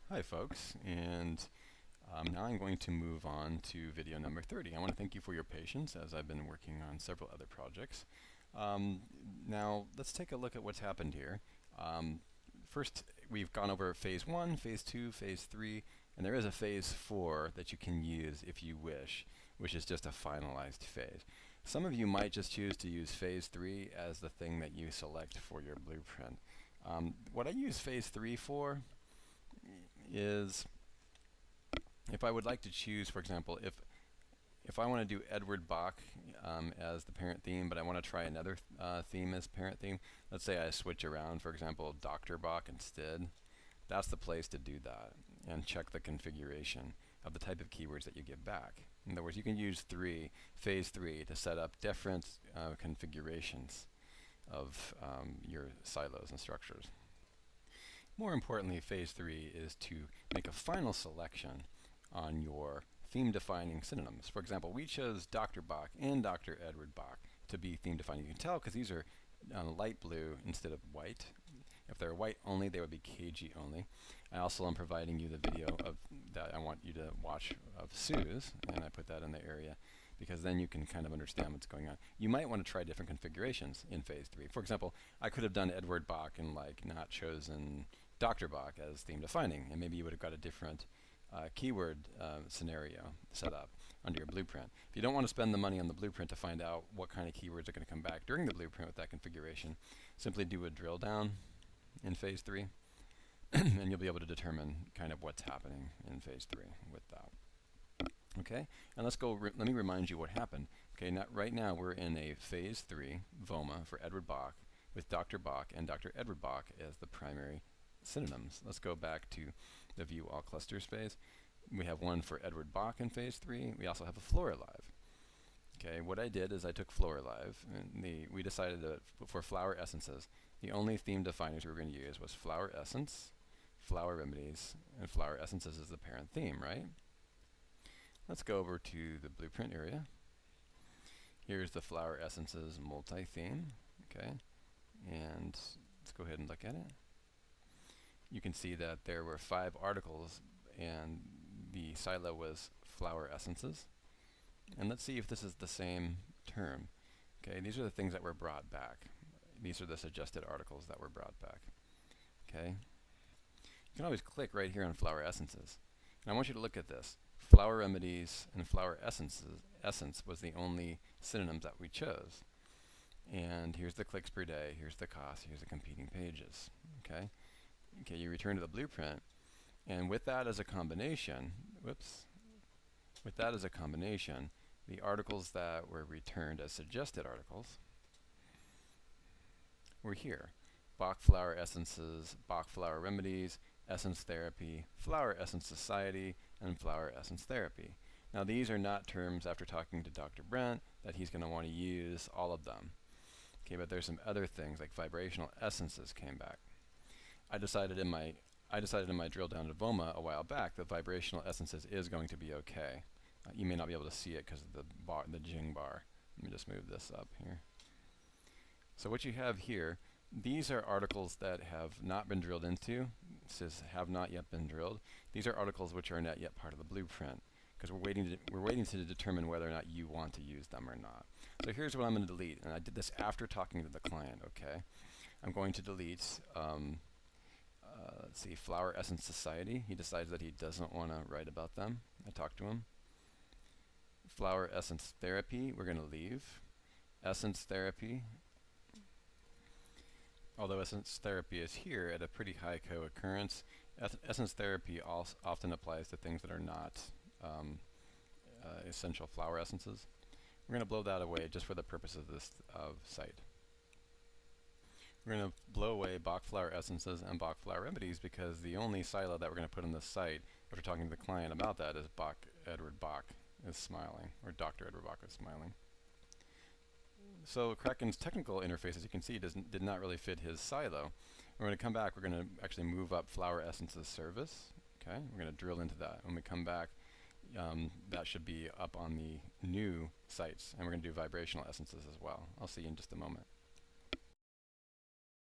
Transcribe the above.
Hi folks, and now I'm going to move on to video number 30. I want to thank you for your patience as I've been working on several other projects. Now let's take a look at what's happened here. First, we've gone over phase 1, phase 2, phase 3, and there is a phase 4 that you can use if you wish, which is just a finalized phase. Some of you might just choose to use phase 3 as the thing that you select for your blueprint. What I use phase 3 for is if I would like to choose, for example, if I want to do Edward Bach as the parent theme, but I want to try another theme as parent theme, let's say I switch around, for example, Dr. Bach instead, that's the place to do that and check the configuration of the type of keywords that you get back. In other words, you can use phase 3 to set up different configurations of your silos and structures. More importantly, phase 3 is to make a final selection on your theme-defining synonyms. For example, we chose Dr. Bach and Dr. Edward Bach to be theme-defining. You can tell because these are light blue instead of white. If they're white only, they would be KG only. I also am providing you the video of that I want you to watch of Sue's, and I put that in the area because then you can kind of understand what's going on. You might want to try different configurations in phase 3. For example, I could have done Edward Bach and not chosen Dr. Bach as theme defining, and maybe you would have got a different keyword scenario set up under your blueprint. If you don't want to spend the money on the blueprint to find out what kind of keywords are going to come back during the blueprint with that configuration, simply do a drill down in phase 3 and you'll be able to determine kind of what's happening in phase 3 with that. Okay, and let me remind you what happened. Okay, right now we're in a phase 3 VOMA for Edward Bach with Dr. Bach and Dr. Edward Bach as the primary synonyms. Let's go back to the view all clusters phase. We have one for Edward Bach in phase 3. We also have a Floralive. Okay, what I did is I took Floralive and we decided that for flower essences, the only theme definers we were going to use was flower essence, flower remedies, and flower essences as the parent theme, right? Let's go over to the blueprint area. Here's the flower essences multi-theme, okay? And let's go ahead and look at it. You can see that there were 5 articles and the silo was flower essences. And let's see if this is the same term. Okay, these are the things that were brought back. These are the suggested articles that were brought back. Okay, you can always click right here on flower essences. And I want you to look at this. Flower remedies and flower essence was the only synonyms that we chose. And here's the clicks per day, here's the cost, here's the competing pages. Okay. Okay, you return to the blueprint, and with that as a combination, the articles that were returned as suggested articles were here. Bach flower essences, Bach flower remedies, essence therapy, flower essence society, and flower essence therapy. Now these are not terms after talking to Dr. Brent that he's going to want to use all of them. Okay, but there's some other things like vibrational essences came back. I decided in my drill down to VOMA a while back that vibrational essences is going to be okay. You may not be able to see it because of the Jing bar. Let me just move this up here. So what you have here, these are articles that have not been drilled into. It says have not yet been drilled. These are articles which are not yet part of the blueprint because we're waiting to determine whether or not you want to use them or not. So here's what I'm going to delete, and I did this after talking to the client. Okay, I'm going to delete. Let's see, Flower Essence Society. He decides that he doesn't want to write about them. I talked to him. Flower Essence Therapy, we're going to leave. Essence Therapy, although Essence Therapy is here at a pretty high co-occurrence, Essence Therapy often applies to things that are not essential flower essences. We're going to blow that away just for the purpose of this site. We're going to blow away Bach flower essences and Bach flower remedies because the only silo that we're going to put on this site, after talking to the client about that, is Edward Bach is smiling, or Dr. Edward Bach is smiling. So Krakken's technical interface, as you can see, did not really fit his silo. We're going to come back, we're going to actually move up flower essences service. Okay, we're going to drill into that. When we come back, that should be up on the new sites, and we're going to do vibrational essences as well. I'll see you in just a moment.